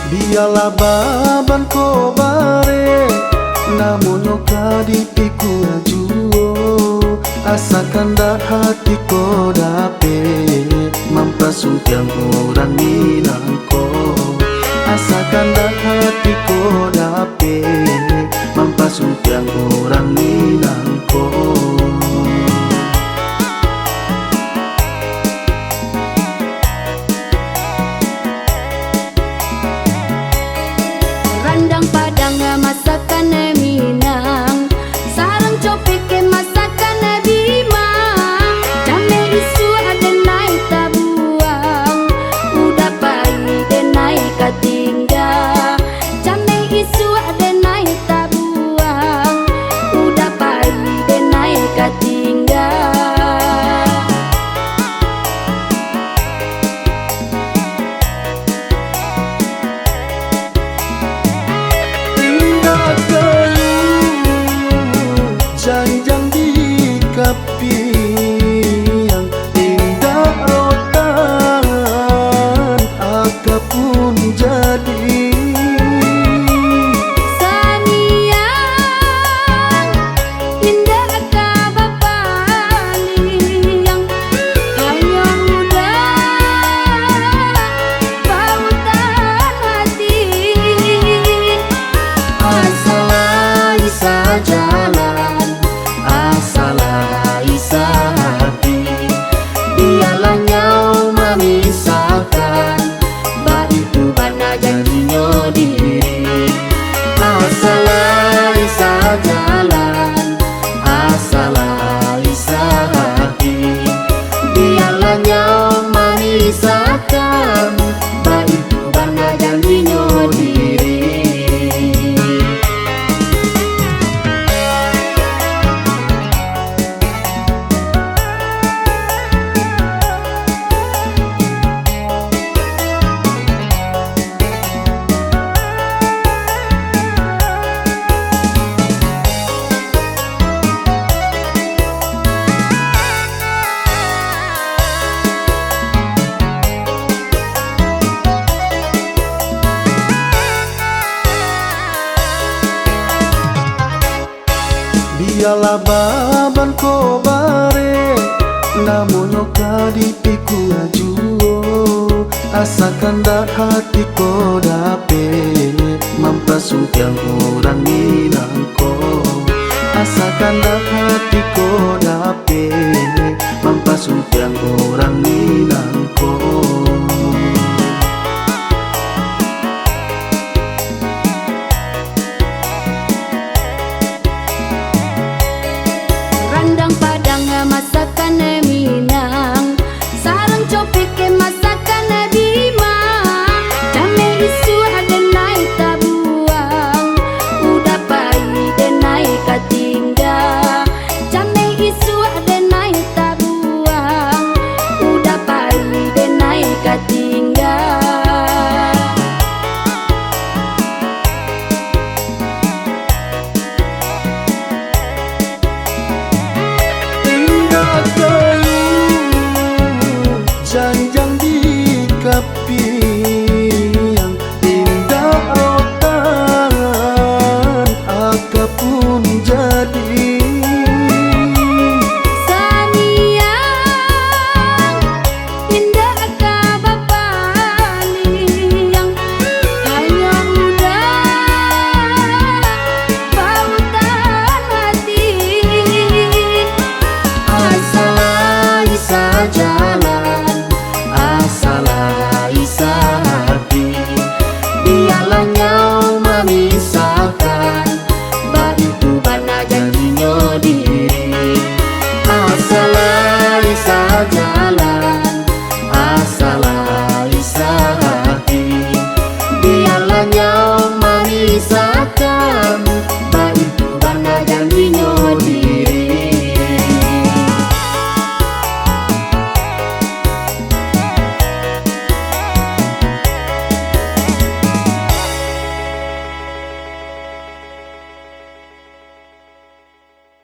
Biarlah baban ko bare, namun nyoka dipiku ajuo. Asakan dah hati ko dape, mampasungkiang orang minangko. Asakan dah hati ko dape, mampasungkiang orang minangko. Randang padang masakan Minang, sarang copek masakan Bima. Jame isu ada naik tabuang, udah pai dan naik katingga. Jame isu ada naik tabuang, udah pai dan naik katingga. Janjang di kapi yang indah rotan, agak pun jadi Saniang indah kabapali yang hanya mudah pautan hati. asalai sajalan, asalai hati. Biarlah nyau memisahkan, Ba itu bana janjinya diri. asalai sajalan, asalai hati. Biarlah nyau memisahkan, baik itu bangga janjinya diri. Biarlah baban ko bare, namun nyoka dipiku ajuo. Asakan dah hati ko dape, mampasungkiang orang minangko. Asakan dah hati ko dape, mampasungkiang orang minangko. Randang padang masakan Minang, sarang copek masakan Bima. Jame isu ada naik tabuang, udah pai dan naik katingga. Jame isu ada naik tabuang, udah pai dan naik katingga. Janjang di kapi